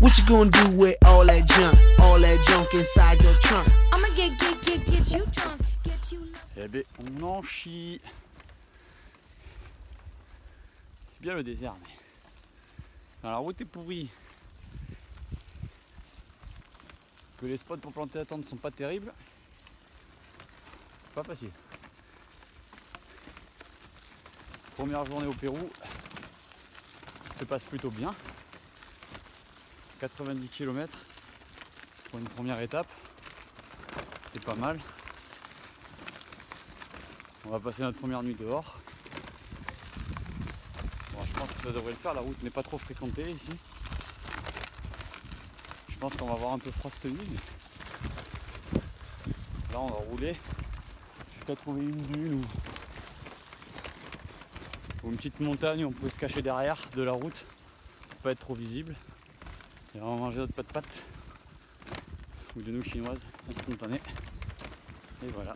What you gonna do with all that junk inside your trunk? I'ma get you drunk, get you. Eh ben, on en chie. C'est bien le désert, mais quand la route est pourrie, que les spots pour planter la tente sont pas terribles, pas facile. Première journée au Pérou, ça se passe plutôt bien. 90 km pour une première étape, c'est pas mal. On va passer notre première nuit dehors. Bon, je pense que ça devrait le faire, la route n'est pas trop fréquentée ici. Je pense qu'on va avoir un peu froid cette nuit. Là on va rouler jusqu'à trouver une dune ou une petite montagne où on peut se cacher derrière de la route pour pas être trop visible. Et on va manger notre pâte pâte ou de nouilles chinoises instantanées. Et voilà,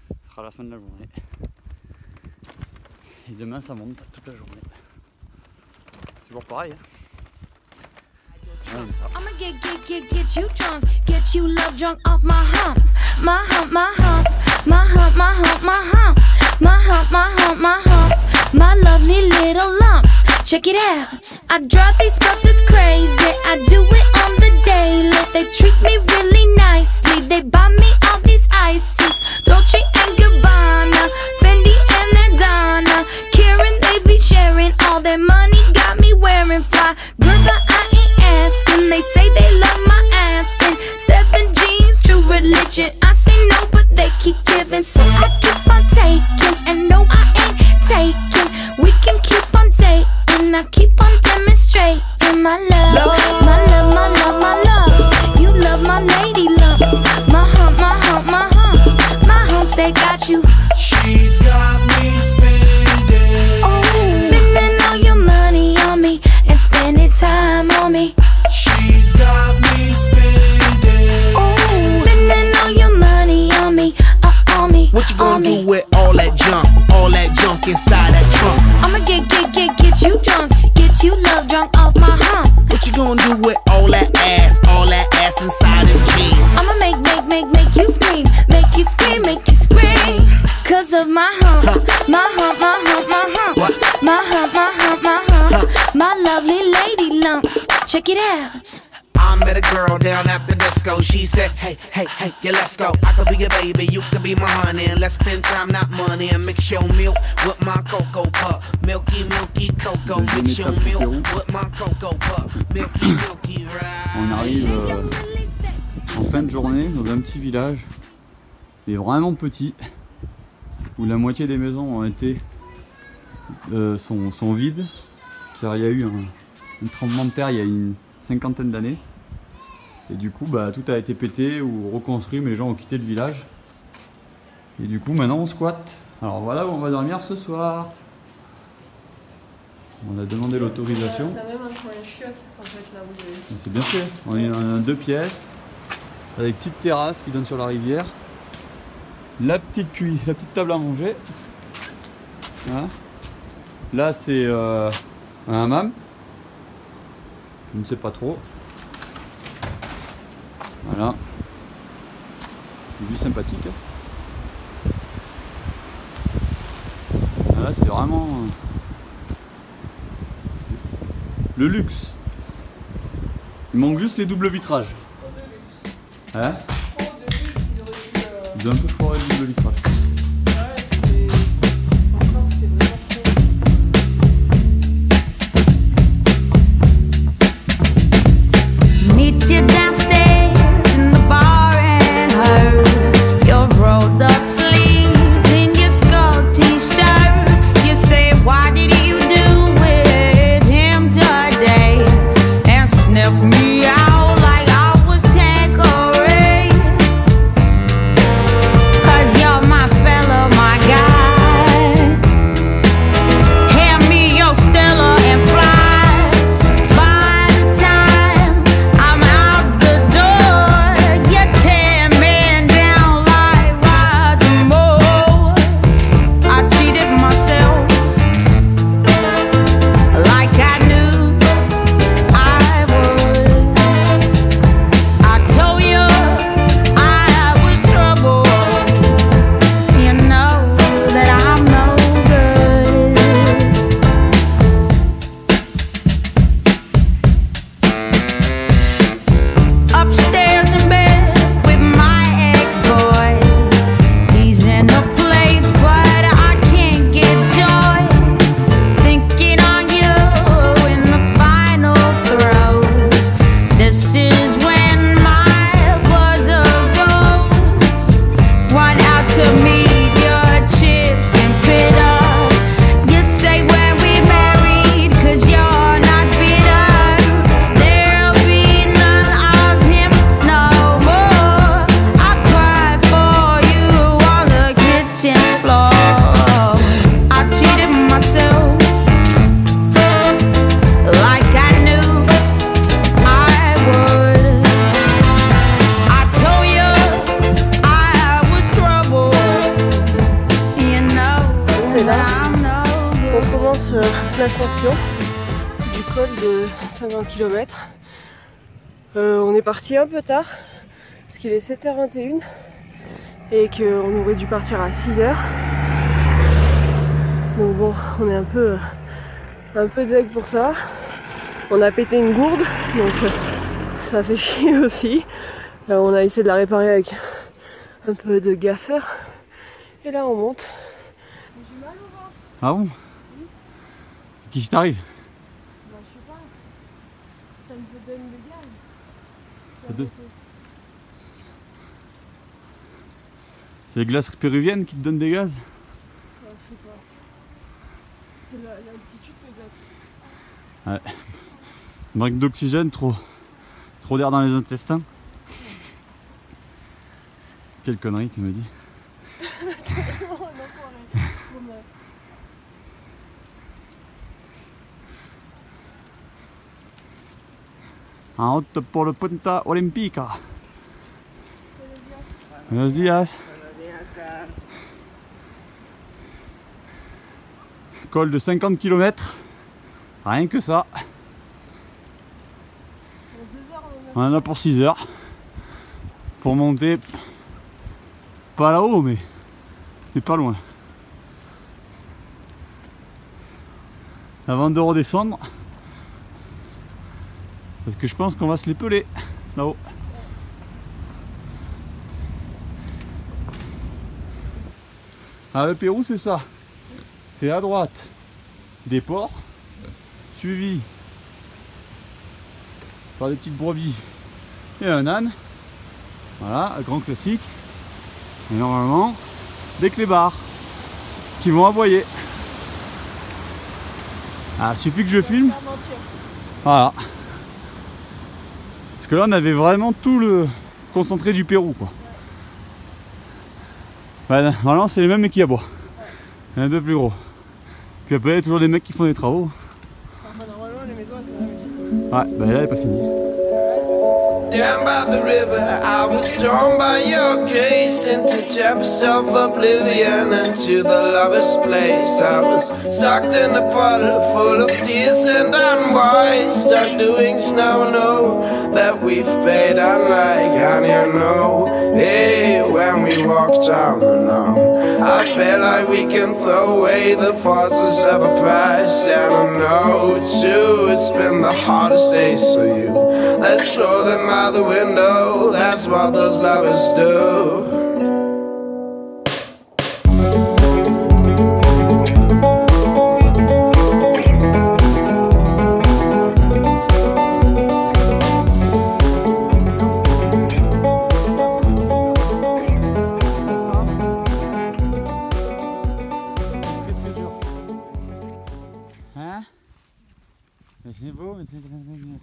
ce sera la fin de la journée. Et demain ça monte toute la journée. Toujours pareil, hein. I'ma get you drunk, get you love drunk off my hump, my hump, my hump, my hump, my hump, my hump, my hump, my hump, my hump, my lovely little lumps. Check it out. I drive these brothers crazy. I do it on the daily. They treat me really nicely. They buy me all these ices, Dolce and Gabbana, Fendi and Adana. Karen, they be sharing all their money. Got me wearing fly. Girl, but I ain't asking. They say they love my ass and 7 jeans, true religion. I say no, but they keep giving, so I keep on taking. And no, I ain't taking. We can keep on dating. I keep on demonstrating my love, my love, my love, my love. You love my lady lumps, my hump, my hump, my hump, my humps. They got you. She's got me spending. Oh, spending all your money on me and spending time on me. She's got me spending. Oh, spending all your money on me, on me. What you gonna do with all that junk inside that trunk? I'ma get you drunk, get you love drunk off my hump. What you gonna do with all that ass inside them jeans? I'ma make you scream, make you scream, make you scream. Cause of my hump, my hump, my hump, my hump, What? my hump, my hump, my hump, my lovely lady lumps. Check it out. I met a girl down at the disco. She said, hey, hey, hey, yeah, let's go. I could be your baby, you could be my honey. And let's spend time, not money. And mix your milk with my cocoa pup. Milky, milky cocoa. Mix your milk with my cocoa pup. Milky, milky ride. On arrive en fin de journée dans un petit village, mais vraiment petit, où la moitié des maisons ont été sont vides, car il y a eu un tremblement de terre il y a une 50aine d'années. Et du coup tout a été pété ou reconstruit, mais les gens ont quitté le village. Et du coup maintenant on squatte. Alors voilà où on va dormir ce soir. On a demandé l'autorisation. T'as même un coin chiotte en fait là où il est. C'est bien fait. On a 2 pièces avec petite terrasse qui donne sur la rivière. La petite table à manger. Hein. Là c'est un hammam. Je ne sais pas trop. Voilà. Vue sympathique. Là c'est vraiment le luxe. Il manque juste les doubles vitrages. Hein? Il doit un peu foirer le double vitrage. Meet you downstairs in the bar and her. Your rolled up sleeves in your skull t-shirt. You say, what did you do with him today? And sniff me out like I was Tanqueray. 'Cause you're my destination du col de 50 km. On est parti un peu tard parce qu'il est 7h21 et qu'on aurait dû partir à 6h. Donc bon, on est un peu deg pour ça. On a pété une gourde, donc ça fait chier aussi. On a essayé de la réparer avec un peu de gaffeur. Et là on monte. J'ai mal au ventre. Ah bon? Qu'est-ce qui t'arrive? Bah, je sais pas. Ça me donne le gaz. C'est les glaces péruviennes qui te donnent des gaz? Ouais, je sais pas. C'est l'altitude peut-être. Ouais. Manque d'oxygène, trop d'air dans les intestins. Quelle connerie tu me dis. En route pour le Punta Olímpica. Buenos días. Col de 50 km. Rien que ça. On en a pour 6 heures. Pour monter. Pas là-haut, mais c'est pas loin. Avant de redescendre. Parce que je pense qu'on va se les peler là-haut. Ah, le Pérou, c'est ça. C'est à droite des ports, suivi par des petites brebis et un âne. Voilà, un grand classique. Et normalement, des clébards qui vont aboyer. Ah, suffit que je filme. Voilà. Parce que là, on avait vraiment tout le concentré du Pérou, quoi. Voilà, vraiment, c'est les mêmes mais qui aboient. Un peu plus gros. Puis après, il y a toujours des mecs qui font des travaux. Normalement, les maisons, elles sont là. Ouais, bah là, elle est pas finie. Down by the river, I was drawn by your grace into depths of oblivion, into the lover's place. I was stuck in a puddle full of tears and unwise, stuck doing snow, know that we've paid unlike, and you know, hey, when we walked down the lawn, I feel like we can throw away the forces of a past, and I know too, it's been the hardest days for you. Let's throw them out the window, that's what those lovers do. Hein? Mais c'est beau, mais c'est très bien.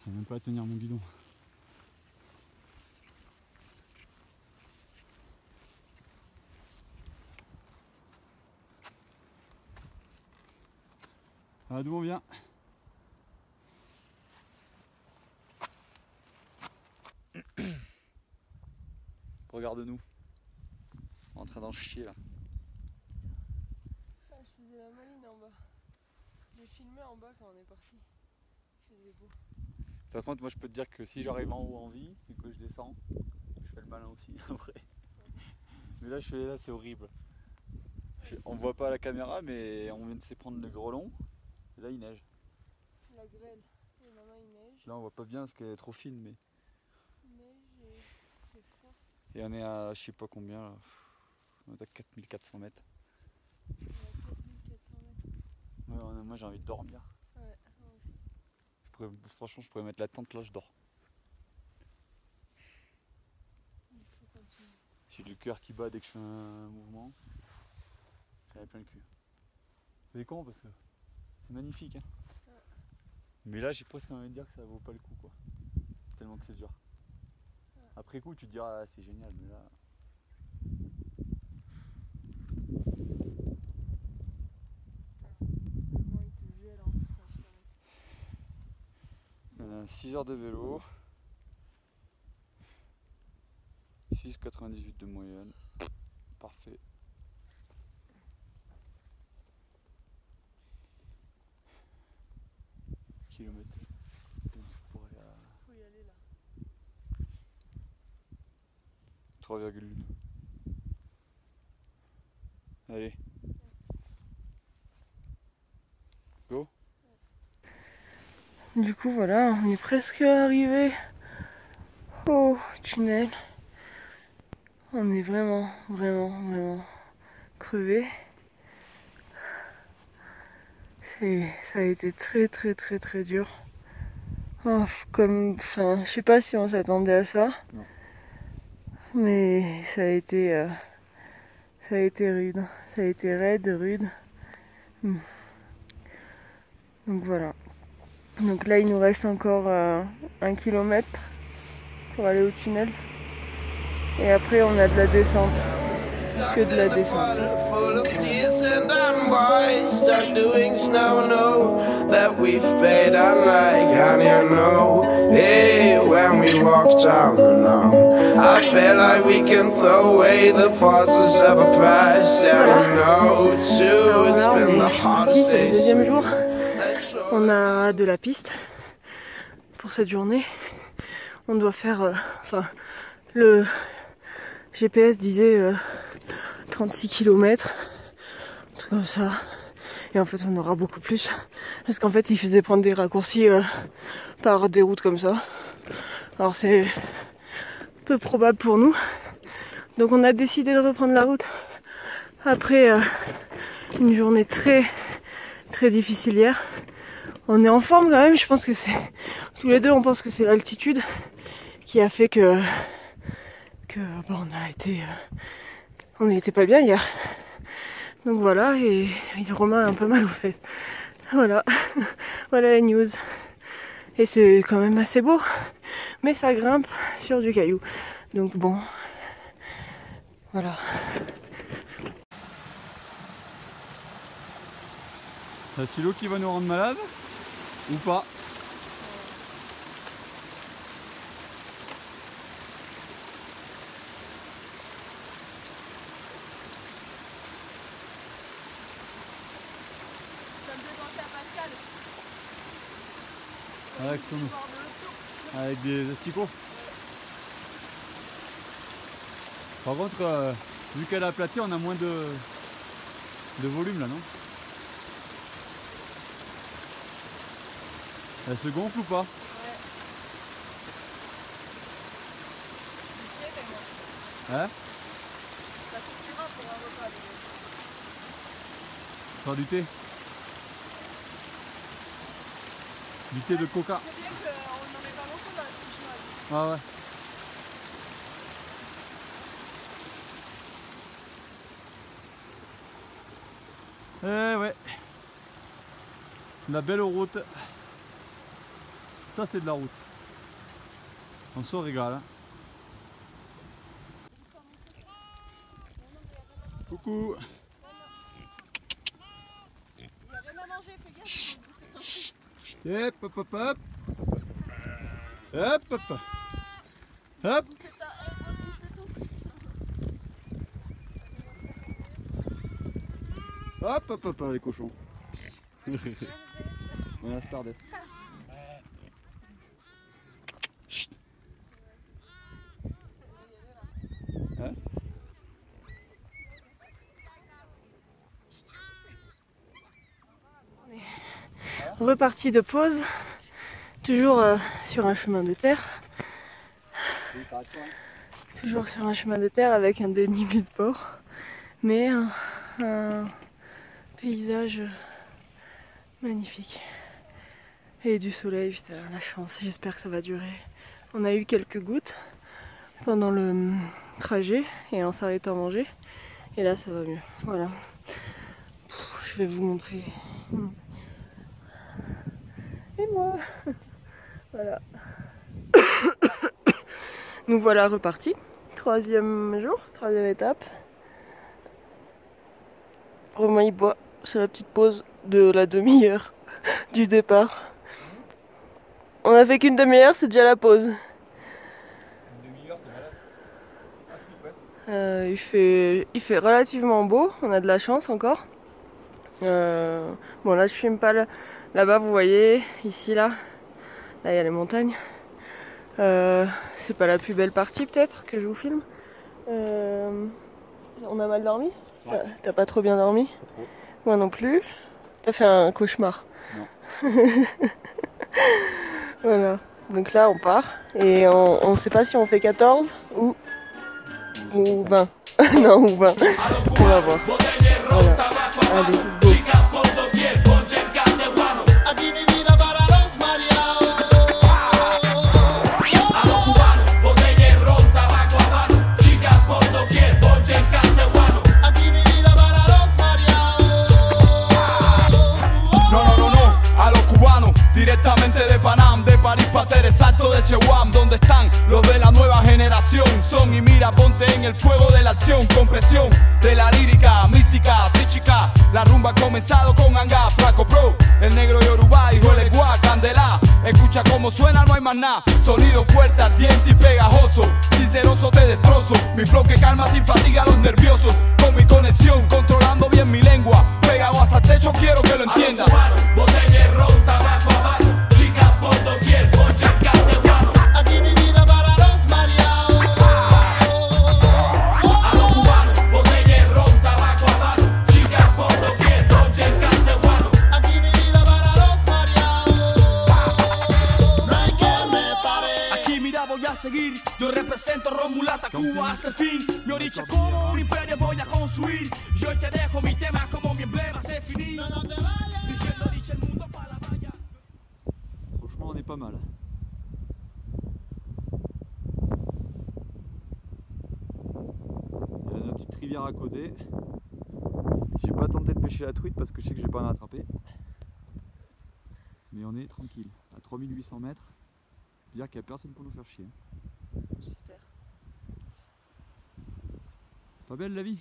J'arrive même pas à tenir mon guidon. Ah, d'où on vient? Regarde-nous. On est en train d'en chier là. Ah, je faisais la maline en bas. J'ai filmé en bas quand on est parti. Je faisais beau. Par contre, moi je peux te dire que si j'arrive en haut en vie et que je descends, je fais le malin aussi après. Mais là, c'est horrible. On voit pas à la caméra, mais on vient de se prendre le grelon. Et là, il neige. La grêle. Et maintenant il neige. Là, on voit pas bien parce qu'elle est trop fine, mais. Il neige et c'est froid. Et on est à je sais pas combien là. On est à 4400 mètres. On est à 4400 mètres. Ouais, moi j'ai envie de dormir. Ouais, moi aussi. Franchement, je pourrais mettre la tente là, je dors. Il faut continuer. J'ai le cœur qui bat dès que je fais un mouvement. J'en ai plein le cul. C'est con parce que c'est magnifique. Hein. Ouais. Mais là, j'ai presque envie de dire que ça vaut pas le coup, quoi. Tellement que c'est dur. Ouais. Après coup, tu te diras, ah, c'est génial, mais là. Le vent il te gèle en plus quand tu t'arrêtes. 6 heures de vélo. 6,98 de moyenne. Parfait. Kilomètre. Pour aller à... Faut y aller là. 3,1. Allez. Go. Du coup voilà, on est presque arrivé au tunnel. On est vraiment crevé. Ça a été très dur. Oh, je sais pas si on s'attendait à ça. Non. Mais ça a été rude. Ça a été raide, rude. Donc voilà. Donc là il nous reste encore 1 kilomètre pour aller au tunnel. Et après on a de la descente. Que de la descente. Full of tears and unwise, stuck doing snow, know that we've paid unlike honey, I know. Hey, when we walked down the known, I feel like we can throw away the forces of a past. Yeah, I know too, it's been the hardest C'est le days. deuxième jour. On a de la piste pour cette journée. On doit faire, le GPS disait 36 km, un truc comme ça. Et en fait on aura beaucoup plus. Parce qu'en fait il faisait prendre des raccourcis par des routes comme ça. Alors c'est peu probable pour nous. Donc on a décidé de reprendre la route après une journée très difficile hier. On est en forme quand même, je pense que c'est... Tous les deux on pense que c'est l'altitude qui a fait que on n'était pas bien hier. Donc voilà, et Romain a un peu mal aux fesses. Voilà, voilà les news. Et c'est quand même assez beau, mais ça grimpe sur du caillou. Donc bon, voilà. C'est l'eau qui va nous rendre malade ou pas? Avec son eau. Avec des asticots. Par contre, vu qu'elle est aplatie, on a moins de volume là, non? Elle se gonfle ou pas? Ouais. Hein? Ça suffira pour un repas. Faire du thé? Du thé de coca? C'est bien qu'on n'en met pas beaucoup dans la petite chinoise. Ah ouais. Eh ouais. La belle route. Ça c'est de la route. On se régale. Hein. Coucou. Il n'y a rien à manger, fais gaffe. Hop hop hop hop. Hop hop hop. Hop. Hop hop hop les cochons. On a Stardust. Chut. Hein? Reparti de pause, toujours sur un chemin de terre. Toujours sur un chemin de terre avec un dénivelé de port, mais un paysage magnifique. Et du soleil, putain, la chance, j'espère que ça va durer. On a eu quelques gouttes pendant le trajet et en s'arrêtant à manger. Et là ça va mieux, voilà. Je vais vous montrer. Et moi, voilà. Nous voilà repartis. Troisième jour, troisième étape. Romain il boit, c'est la petite pause de la demi-heure du départ. On a fait qu'une demi-heure, c'est déjà la pause. Une demi-heure, t'es malade? Ah si, presque. Il fait relativement beau, on a de la chance encore. Bon là je filme pas là-bas, vous voyez, ici là il y a les montagnes. C'est pas la plus belle partie peut-être que je vous filme. On a mal dormi? Ouais. T'as pas trop bien dormi? Pas trop. Moi non plus. T'as fait un cauchemar? Non. Voilà. Donc là on part et on sait pas si on fait 14 ou 20. Non, ou 20. On va voir. Voilà. Allez, go. Para ser exacto de Chewam, donde están los de la nueva generación. Son y mira, ponte en el fuego de la acción, con presión de la lírica, mística, psíquica. La rumba ha comenzado con Anga, Flaco Pro, el negro Yoruba, hijo de Legua, Candela. Escucha cómo suena, no hay más nada. Sonido fuerte, ardiente y pegajoso. Sinceroso te destrozo. Mi flow que calma sin fatiga a los nerviosos. Con mi conexión, controlando bien mi lengua. Pegado hasta el techo, quiero que lo entiendas. Botella, ron, tabaco, habano. Por doquier, ponche en castellano. Aquí mi vida para los mareados. A los cubanos, botella, ron, tabaco, habano. Chicas por doquier, ponche en castellano. Aquí mi vida para los mareados. No hay que me pare. Aquí mira voy a seguir. Yo represento Romulata, Cuba hasta el fin. Mi origen como un imperio voy a construir. Yo te dejo mi tema como mi emblema se finí. No te vayas. Dirigiendo dicho el mundo para la valla. On est pas mal. Il y a une petite rivière à côté. J'ai pas tenté de pêcher la truite parce que je sais que je vais pas en attraper. Mais on est tranquille. À 3800 mètres, dire qu'il n'y a personne pour nous faire chier. J'espère. Pas belle la vie?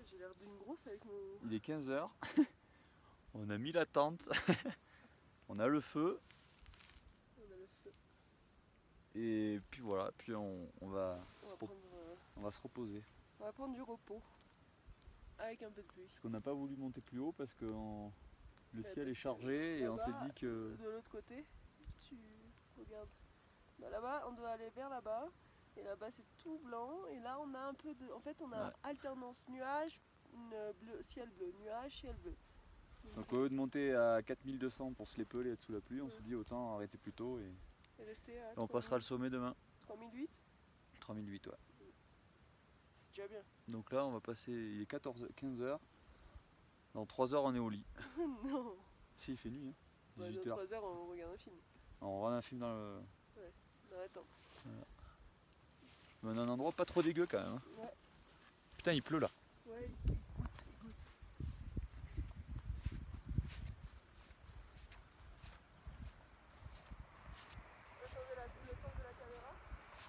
J'ai l'air d'une grosse avec mon... Il est 15 h. On a mis la tente. On a le feu. Et puis voilà, puis on va se reposer. On va prendre du repos. Avec un peu de pluie. Parce qu'on n'a pas voulu monter plus haut parce que le ciel est chargé et on s'est dit que... De l'autre côté, tu regardes. Bah, là-bas, on doit aller vers là-bas. Et là-bas c'est tout blanc. Et là on a un peu de... En fait on a alternance nuage, bleu, ciel bleu, nuage, ciel bleu. Donc au lieu de monter à 4200 pour se les peler et être sous la pluie, on s'est dit autant arrêter plus tôt et on passera le sommet demain. 3008 3008, ouais. C'est déjà bien. Donc là on va passer, il est 15 h. Dans 3 h on est au lit. Non. Si, il fait nuit, hein. 18 h. Dans 3 h on regarde un film. On regarde un film dans le... Ouais, dans la tente. Voilà. Mais on a un endroit pas trop dégueu quand même. Hein. Ouais. Putain il pleut là. Ouais.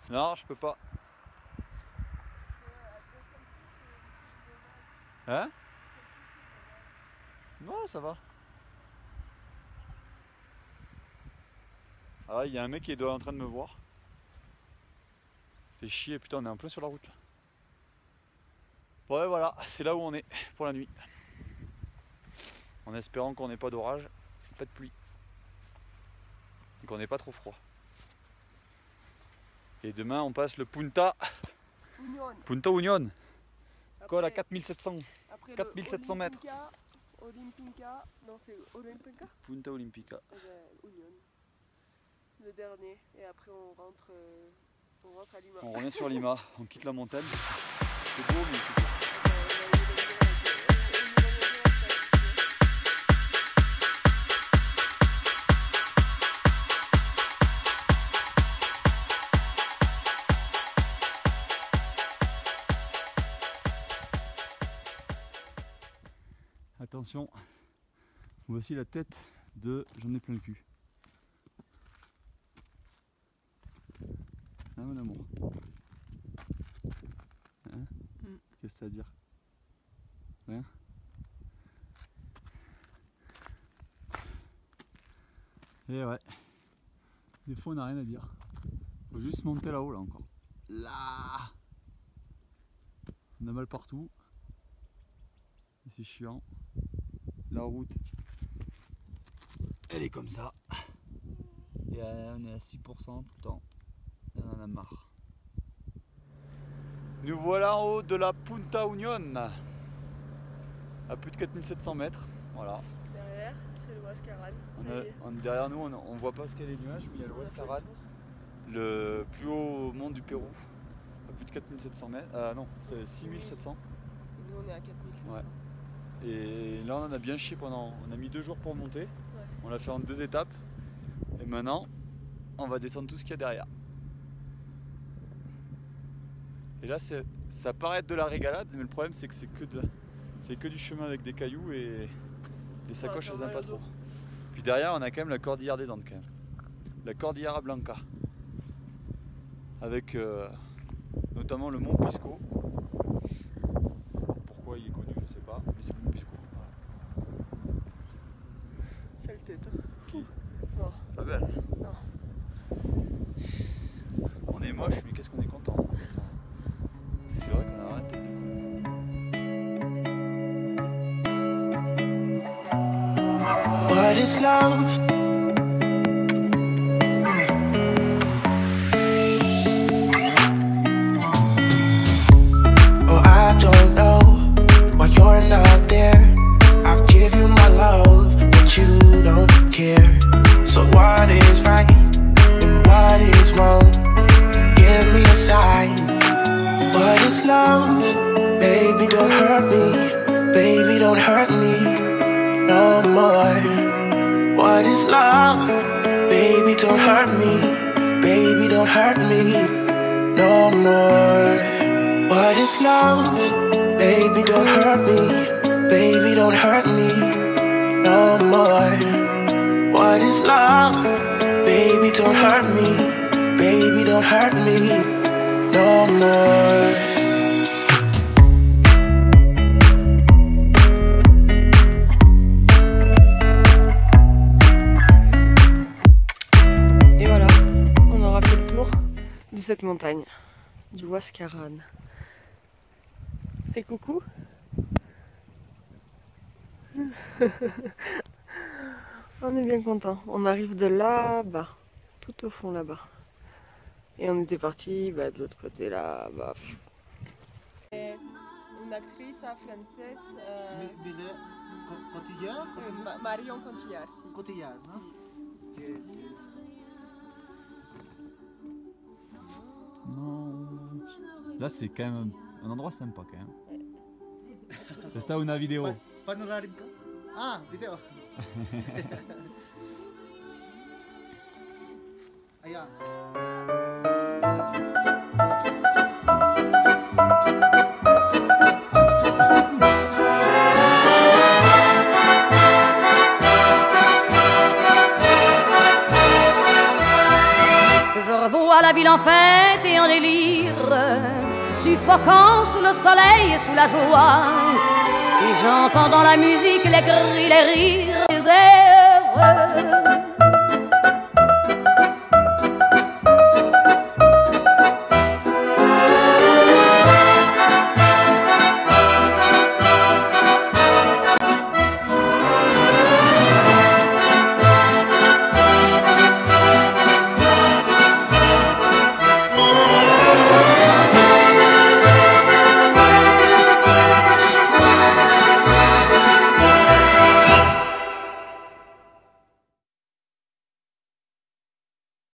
Non, je peux pas. Hein? Non, ça va. Ah, il y a un mec qui est en train de me voir. Fait chier, putain, on est en plein sur la route là. Ouais, voilà, c'est là où on est pour la nuit. En espérant qu'on n'ait pas d'orage, pas de pluie. Et qu'on n'ait pas trop froid. Et demain on passe le Punta Union. Col à 4700. 4700 mètres. Olimpica. Non, c'est Olimpica. Punta Olimpica. Union. Le dernier. Et après on rentre à Lima. On revient sur Lima. On quitte la montagne. C'est beau mais c'est beau. Attention, voici la tête de J'en ai plein le cul. Ah mon amour. Hein? Qu'est-ce que ça a à dire? Rien? Et ouais, des fois on n'a rien à dire. Faut juste monter là-haut là encore. Là! On a mal partout. C'est chiant. La route, elle est comme ça. Et on est à 6% tout le temps. Et on en a marre. Nous voilà en haut de la Punta Union. À plus de 4700 mètres. Voilà. Derrière, c'est le Huascarán. Derrière nous, on voit pas ce qu'il y a les nuages, mais il y a le Huascarán. Le plus haut mont du Pérou. À plus de 4700 mètres. Non, c'est 6700. Et nous, on est à 4700. Ouais. Et là on en a bien chié pendant, on a mis 2 jours pour monter, ouais. On l'a fait en 2 étapes et maintenant on va descendre tout ce qu'il y a derrière. Et là ça paraît être de la régalade, mais le problème c'est que c'est que du chemin avec des cailloux et les sacoches elles aiment pas trop. Puis derrière on a quand même la Cordillère des Andes quand même, la Cordillera Blanca, avec notamment le mont Pisco. Pourquoi il est connu je sais pas, mais c'est le mont Pisco. Sale tête. Non. Pas belle. Non. On est moche, mais qu'est-ce qu'on est content. C'est vrai qu'on a vraiment la tête de con. What is love? Oh, I don't know why you're not there. I'll give you my love, but you don't care. So what is right and what is wrong? Give me a sign. What is love? Baby, don't hurt me. Baby, don't hurt me no more. What is love? Baby, don't hurt me. Baby, don't hurt me no more. What is love? Baby, don't hurt me. Baby, don't hurt me no more. What is love? Baby, don't hurt me. Baby, don't hurt me no more. Et voilà, on aura fait le tour de cette montagne, du Huascarán. Fais coucou. On est bien content. On arrive de là-bas, tout au fond là-bas. Et on était parti de l'autre côté là-bas. Une actrice française. Cotillard? Marion Cotillard, si. Cotillard, non? Yes, yes. Non. Là c'est quand même un endroit sympa quand même. Esta una vidéo. Panoramica? Ah, vidéo. Ayan. Je revois la ville en fête et en délire, suffocant sous le soleil et sous la joie. Et j'entends dans la musique les cris, les rires, les heureux.